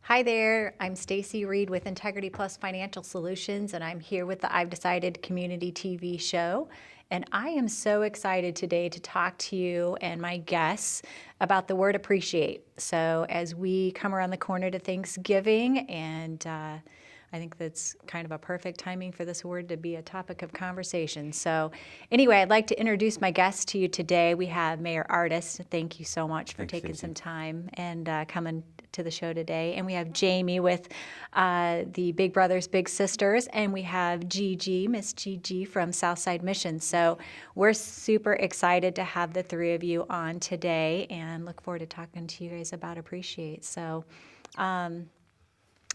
Hi there, I'm Stacy Reed with Integrity Plus Financial Solutions, and I'm here with the I've Decided Community TV show. And I am so excited today to talk to you and my guests about the word appreciate. So as we come around the corner to Thanksgiving, and I think that's kind of a perfect timing for this word to be a topic of conversation. So anyway, I'd like to introduce my guests to you today. We have Mayor Ardis. Thank you so much for taking some time and coming to the show today. And we have Jami with the Big Brothers Big Sisters, and we have Gigi, Miss Gigi from Southside Mission. So we're super excited to have the three of you on today and look forward to talking to you guys about appreciate. So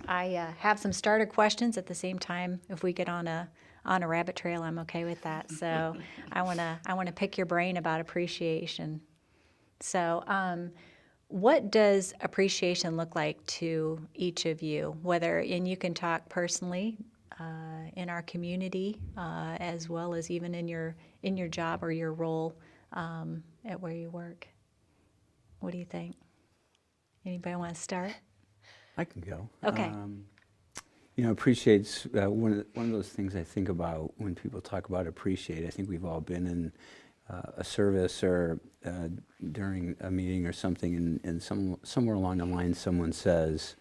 I have some starter questions at the same time. If we get on a rabbit trail, I'm okay with that. So I wanna pick your brain about appreciation. So what does appreciation look like to each of you? And you can talk personally in our community, as well as even in your job or your role at where you work. What do you think? Anybody want to start? I can go. Okay. Appreciate's one of those things I think about when people talk about appreciate. I think we've all been in a service or during a meeting or something, and somewhere along the line someone says,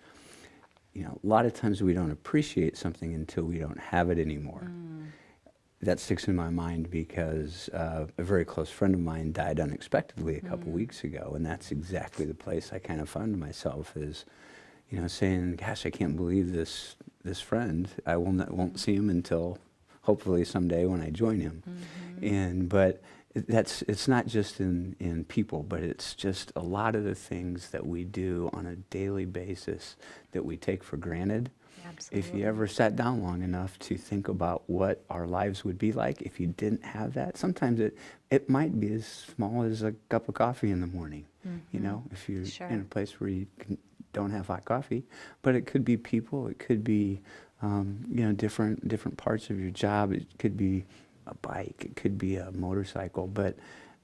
a lot of times we don't appreciate something until we don't have it anymore. That sticks in my mind because a very close friend of mine died unexpectedly a couple weeks ago, and that's exactly the place I kind of found myself is, saying, gosh, I can't believe this friend. I won't see him until hopefully someday when I join him. But it's not just in people, but it's just a lot of the things that we do on a daily basis that we take for granted. Absolutely. If you ever sat down long enough to think about what our lives would be like if you didn't have that, sometimes it might be as small as a cup of coffee in the morning, if you're in a place where you don't have hot coffee. But it could be people, it could be different parts of your job, it could be a bike, it could be a motorcycle, but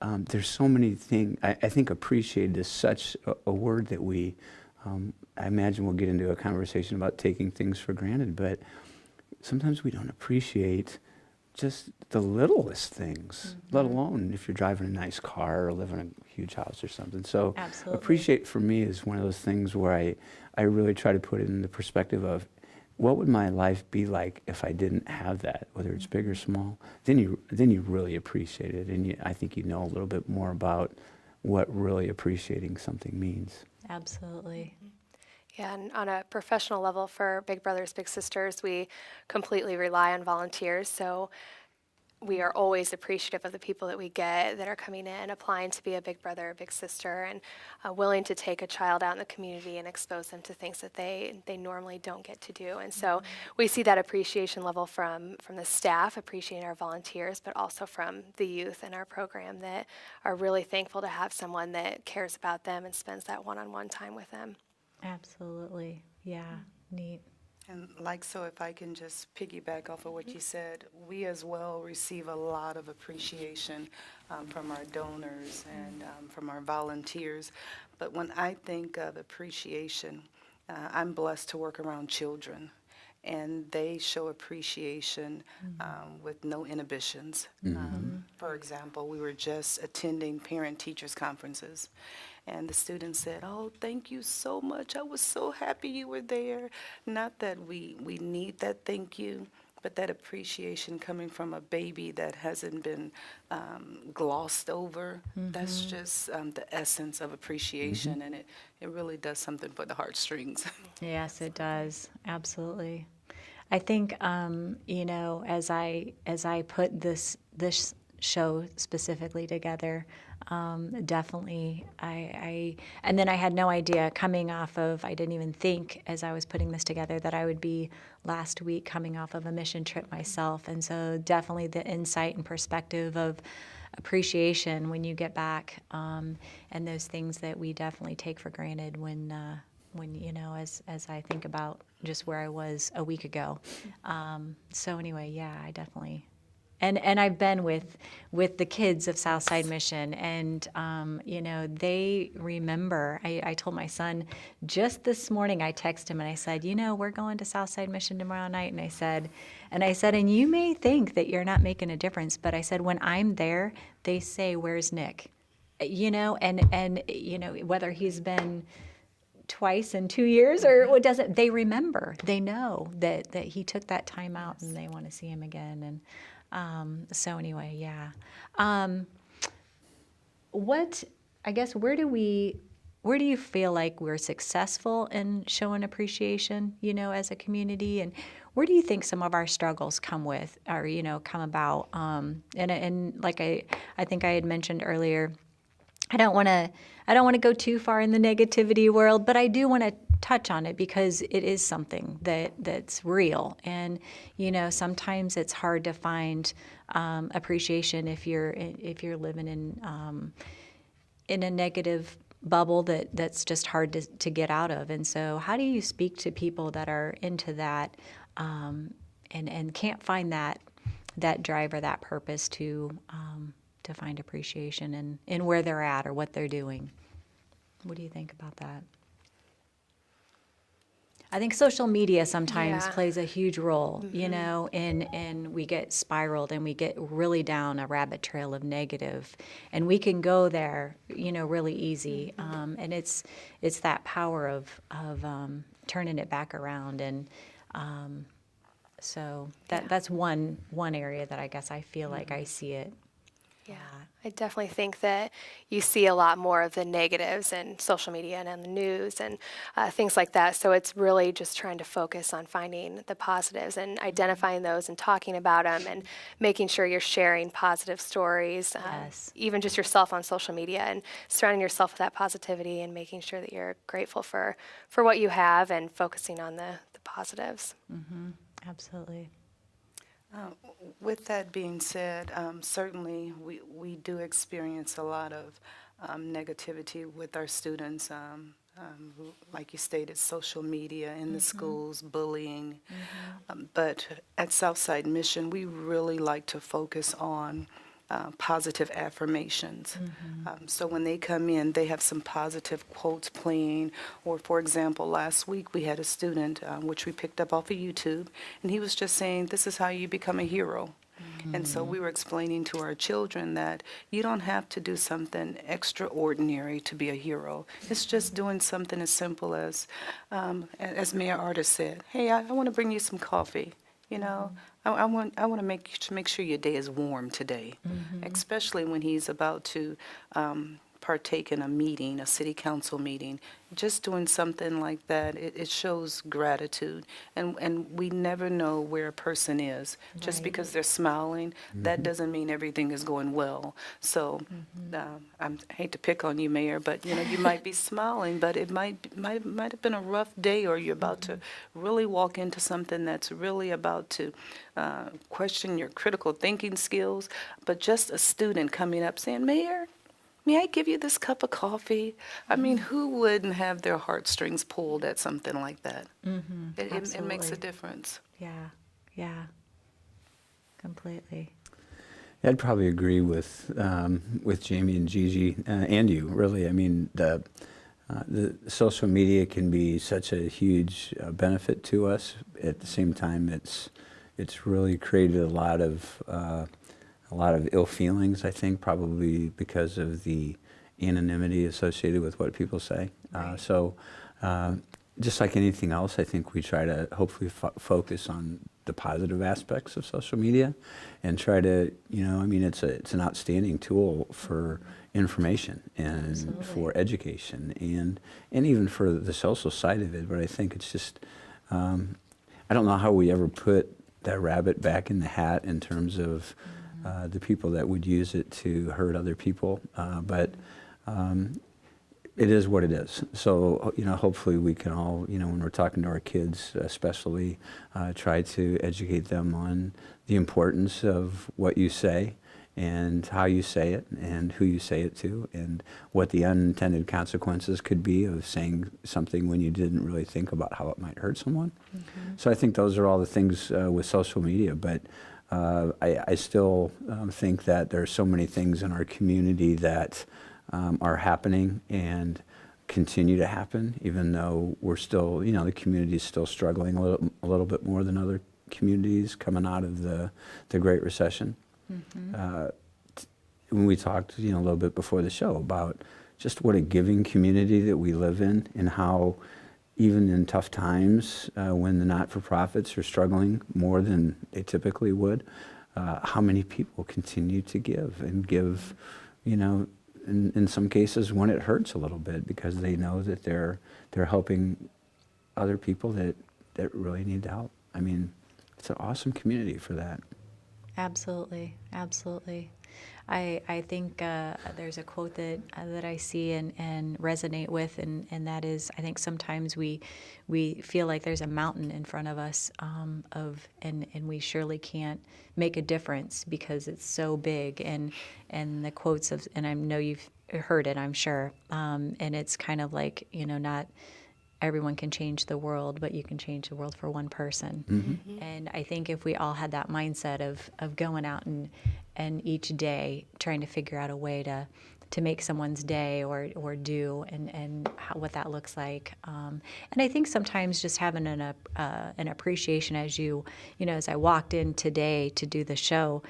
there's so many things. I think appreciate is such a word that we, I imagine we'll get into a conversation about taking things for granted, but sometimes we don't appreciate just the littlest things, let alone if you're driving a nice car or live in a huge house or something. So Absolutely. Appreciate for me is one of those things where I really try to put it in the perspective of what would my life be like if I didn't have that, whether it's big or small. Then you really appreciate it, and I think you know a little bit more about what really appreciating something means. Absolutely. Yeah, and on a professional level for Big Brothers Big Sisters, we completely rely on volunteers. So we are always appreciative of the people that we get that are coming in, applying to be a big brother or big sister, and willing to take a child out in the community and expose them to things that they normally don't get to do. And so we see that appreciation level from the staff, appreciating our volunteers, but also from the youth in our program that are really thankful to have someone that cares about them and spends that one-on-one time with them. Absolutely. Yeah. Neat. And if I can just piggyback off of what you said, we as well receive a lot of appreciation from our donors and from our volunteers. But when I think of appreciation, I'm blessed to work around children, and they show appreciation with no inhibitions. For example, we were just attending parent-teachers conferences, and the students said, "Oh, thank you so much. I was so happy you were there." Not that we need that thank you, but that appreciation coming from a baby that hasn't been glossed over. That's just the essence of appreciation, and it really does something for the heartstrings. Yes, it does. Absolutely. I think as I put this show specifically together. Definitely, and then I had no idea coming off of, I didn't even think as I was putting this together that I would be last week coming off of a mission trip myself. And so definitely the insight and perspective of appreciation when you get back, and those things that we definitely take for granted when as I think about just where I was a week ago. So anyway, yeah, I definitely. And I've been with the kids of Southside Mission, and they remember. I told my son just this morning. I texted him and I said, we're going to Southside Mission tomorrow night, and I said, and you may think that you're not making a difference, but I said when I'm there, they say, "Where's Nick?" And whether he's been twice in 2 years or what doesn't, they remember. They know that he took that time out, and they want to see him again. And so anyway, yeah. Where do you feel like we're successful in showing appreciation, as a community, and where do you think some of our struggles come about? And like I think I had mentioned earlier, I don't want to go too far in the negativity world, but I do want to touch on it because it is something that's real. And sometimes it's hard to find appreciation if you're living in a negative bubble that's just hard to get out of. And so, how do you speak to people that are into that and can't find that drive or that purpose to find appreciation in where they're at or what they're doing? What do you think about that? I think social media sometimes plays a huge role, and we get spiraled and we get really down a rabbit trail of negative, and we can go there, really easy. And it's that power of turning it back around, and so that's one area that I guess I feel like I see it. Yeah, I definitely think that you see a lot more of the negatives in social media and in the news and things like that. So it's really just trying to focus on finding the positives and identifying those and talking about them and making sure you're sharing positive stories, even just yourself on social media, and surrounding yourself with that positivity and making sure that you're grateful for what you have and focusing on the positives. Mm-hmm. Absolutely. With that being said, certainly we do experience a lot of negativity with our students, like you stated, social media in the schools, bullying. But at Southside Mission, we really like to focus on positive affirmations. So when they come in, they have some positive quotes playing. Or, for example, last week we had a student, which we picked up off of YouTube, and he was just saying, "This is how you become a hero." And so we were explaining to our children that you don't have to do something extraordinary to be a hero. It's just doing something as simple as Mayor Ardis said, "Hey, I want to bring you some coffee. I want to make sure your day is warm today," especially when he's about to partake in a meeting, a city council meeting. Just doing something like that, it shows gratitude. And we never know where a person is. Just because they're smiling, that doesn't mean everything is going well. So I hate to pick on you, Mayor, but you might be smiling, but it might have been a rough day, or you're about to really walk into something that's really about to question your critical thinking skills. But just a student coming up saying, "Mayor, may I give you this cup of coffee?" I mean, who wouldn't have their heartstrings pulled at something like that? It makes a difference. Yeah, completely. I'd probably agree with Jami and Gigi and you, really. I mean, the social media can be such a huge benefit to us. At the same time, it's really created a lot of ill feelings, I think, probably because of the anonymity associated with what people say. So just like anything else, I think we try to hopefully focus on the positive aspects of social media and try to, it's an outstanding tool for information and for education and even for the social side of it. But I think it's just, I don't know how we ever put that rabbit back in the hat in terms of the people that would use it to hurt other people. But it is what it is. So, hopefully we can all, when we're talking to our kids especially, try to educate them on the importance of what you say and how you say it and who you say it to and what the unintended consequences could be of saying something when you didn't really think about how it might hurt someone. So I think those are all the things with social media, but I still think that there are so many things in our community that are happening and continue to happen, even though we're still, the community is still struggling a little bit more than other communities coming out of the Great Recession. When we talked, a little bit before the show about just what a giving community that we live in and how even in tough times when the not-for-profits are struggling more than they typically would, how many people continue to give and give, in some cases when it hurts a little bit because they know that they're helping other people that really need the help. I mean, it's an awesome community for that. Absolutely, absolutely. I think there's a quote that I see and resonate with, and that is, I think sometimes we feel like there's a mountain in front of us and we surely can't make a difference because it's so big. And the quotes of, and I know you've heard it, I'm sure, and it's kind of like, not everyone can change the world, but you can change the world for one person. And I think if we all had that mindset of going out and each day trying to figure out a way to make someone's day or do and what that looks like. And I think sometimes just having an appreciation as as I walked in today to do the show,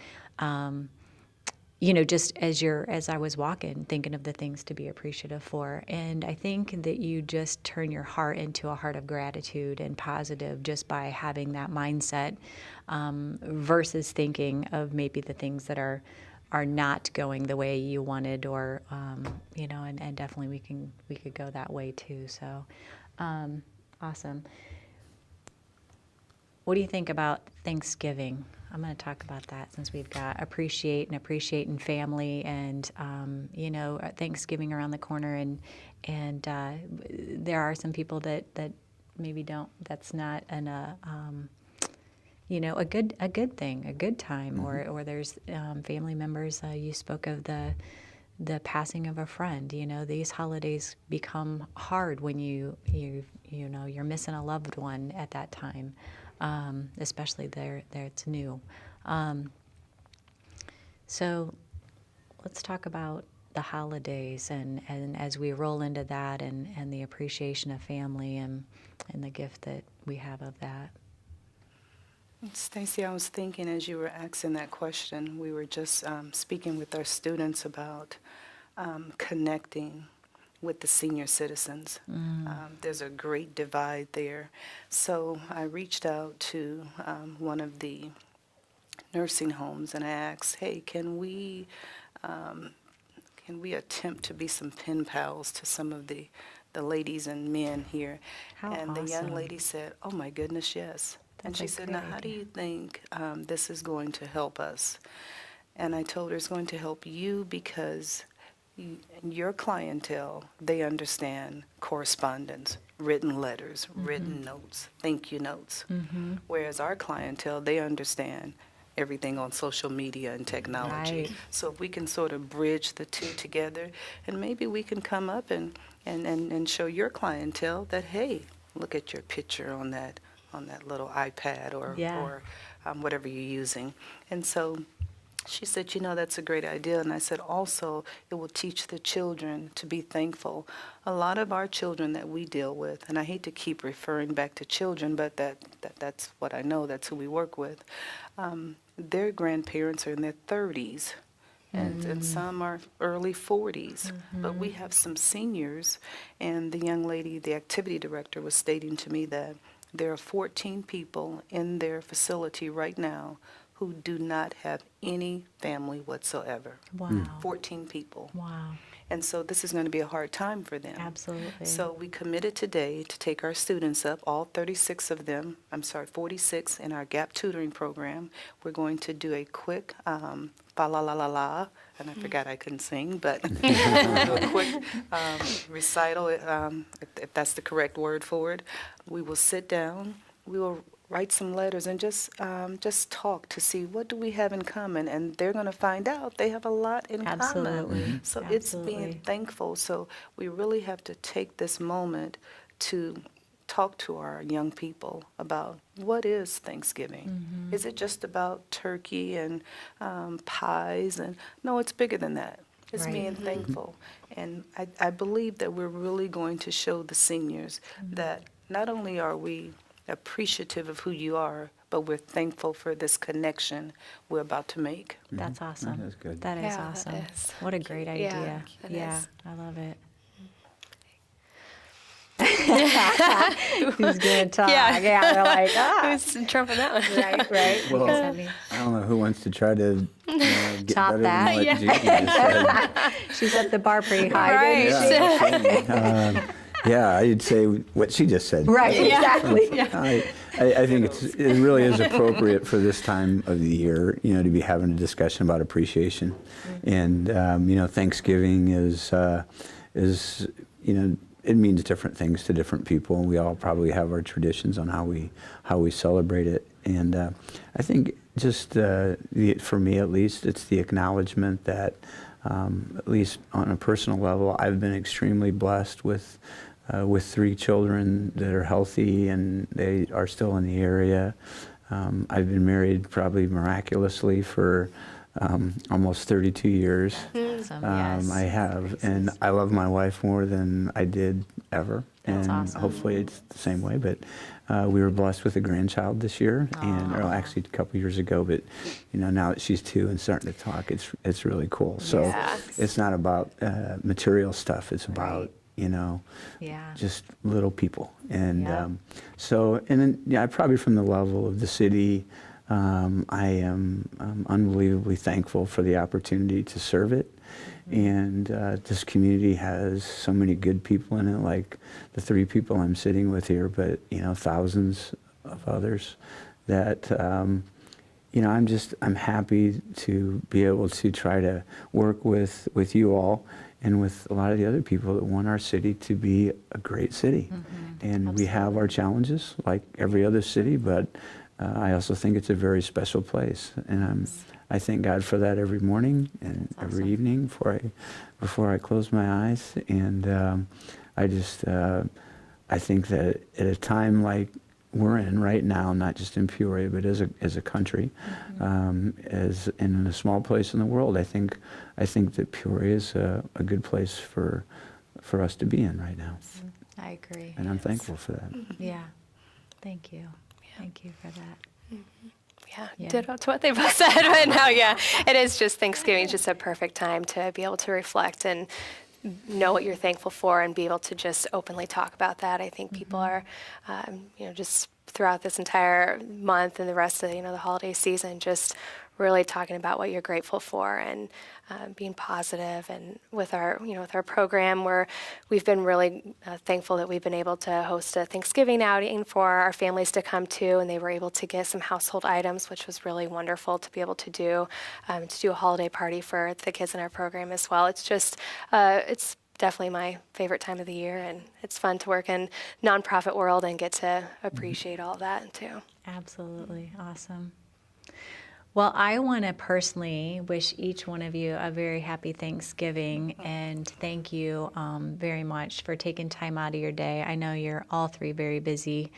just as I was walking, thinking of the things to be appreciative for. And I think that you just turn your heart into a heart of gratitude and positive just by having that mindset versus thinking of maybe the things that are not going the way you wanted or, and definitely we could go that way too. So awesome. What do you think about Thanksgiving? I'm going to talk about that since we've got appreciating family and, Thanksgiving around the corner. And there are some people that maybe don't, that's not a good thing, a good time, or there's family members. You spoke of the passing of a friend. These holidays become hard when you're missing a loved one at that time. Especially there it's new. So let's talk about the holidays and as we roll into that and the appreciation of family and the gift that we have of that. Stacy, I was thinking as you were asking that question, we were just speaking with our students about connecting with the senior citizens. There's a great divide there. So I reached out to one of the nursing homes and I asked, hey, can we attempt to be some pen pals to some of the ladies and men here? How and the young awesome. lady said, oh my goodness, yes. And That's she a said, great now how do idea. you think this is going to help us? And I told her it's going to help you because your clientele, they understand correspondence, written letters, written notes, thank you notes. Whereas our clientele, they understand everything on social media and technology. Right. So if we can sort of bridge the two together, and maybe we can come up and show your clientele that, hey, look at your picture on that little iPad or whatever you're using. And so she said, that's a great idea. And I said, also, it will teach the children to be thankful. A lot of our children that we deal with, and I hate to keep referring back to children, but that's what I know, that's who we work with. Their grandparents are in their 30s, and some are early 40s. But we have some seniors, and the young lady, the activity director, was stating to me that there are 14 people in their facility right now who do not have any family whatsoever. Wow. 14 people. Wow. And so this is going to be a hard time for them. Absolutely. So we committed today to take our students up, all 36 of them, 46 in our gap tutoring program. We're going to do a quick fa la la la la, and I forgot I couldn't sing, but we'll do a quick recital, if that's the correct word for it. We will sit down, we will write some letters and just talk to see what do we have in common, and they're going to find out they have a lot in Absolutely. common. So it's being thankful. So we really have to take this moment to talk to our young people about what is Thanksgiving. Is it just about turkey and pies? And no, it's bigger than that. It's Right. being thankful. And I believe that we're really going to show the seniors that not only are we appreciative of who you are, but we're thankful for this connection we're about to make. That's awesome. That is good. That is Yeah, that awesome. is. What a great idea. that Yeah, is. I love it. Who's going to talk? Yeah. They're like, Who's trumping that one? right, right. Well, Because, I mean, I don't know who wants to try to get Top better that. than what Yeah. Gigi just said. she set the bar pretty high, Right. didn't she? Yeah, I'd say what she just said. Right, exactly. I think it really is appropriate for this time of the year, to be having a discussion about appreciation, and Thanksgiving is it means different things to different people, and we all probably have our traditions on how we celebrate it. And I think just for me at least, it's the acknowledgement that at least on a personal level, I've been extremely blessed with 3 children that are healthy and they are still in the area. I've been married probably miraculously for almost 32 years. Awesome, yes. I have, and I love my wife more than I did ever. That's and awesome. hopefully it's the same way. But we were blessed with a grandchild this year, and or actually a couple years ago. But now that she's 2 and starting to talk, it's really cool. So Yes. it's not about material stuff. It's about Yeah. just little people. And Yeah. and then probably from the level of the city, I am unbelievably thankful for the opportunity to serve it. And this community has so many good people in it, like the 3 people I'm sitting with here, but thousands of others that I'm happy to be able to try to work with you all and with a lot of the other people that want our city to be a great city. And we have our challenges like every other city, but I also think it's a very special place. And I thank God for that every morning and every evening before I close my eyes. And I think that at a time like we're in right now, not just in Peoria, but as a country, as in a small place in the world, I think that Peoria is a good place for us to be in right now. I agree. And I'm thankful for that. Yeah. Thank you. Thank you for that. Yeah, Yeah. ditto to what they both said. But no, yeah, it is just Thanksgiving, just a perfect time to be able to reflect and know what you're thankful for and be able to just openly talk about that. I think people are, just throughout this entire month and the rest of the holiday season, just really talking about what you're grateful for and being positive. And with our program, we've been really thankful that we've been able to host a Thanksgiving outing for our families to come to, and they were able to get some household items, which was really wonderful to be able to do a holiday party for the kids in our program as well. It's just, it's definitely my favorite time of the year, and it's fun to work in nonprofit world and get to appreciate all of that too. Absolutely. Awesome. Well, I want to personally wish each one of you a very happy Thanksgiving, and thank you very much for taking time out of your day. I know you're all 3 very busy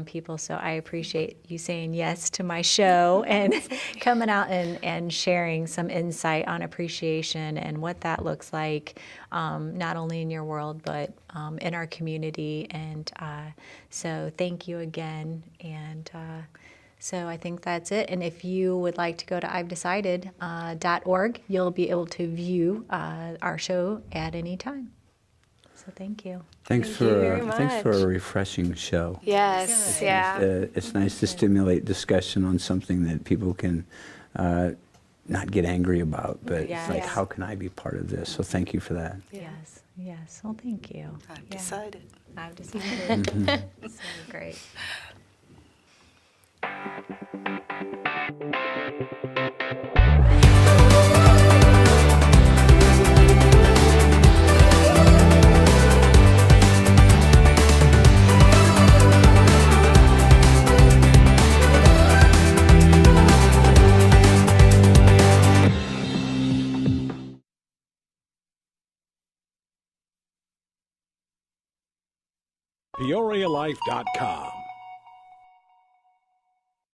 people, so I appreciate you saying yes to my show and coming out and sharing some insight on appreciation and what that looks like, not only in your world, but in our community. And so thank you again. And so I think that's it. And if you would like to go to ivedecided.org, you'll be able to view our show at any time. So thank you. Thanks Thank you very thanks for a much. refreshing show. Yes, yeah. It's nice to stimulate discussion on something that people can not get angry about, but Yes. like, Yeah. how can I be part of this? So thank you for that. Yes, yes. Well, thank you. I've Yeah. decided. I've decided. So great. PeoriaLife.com.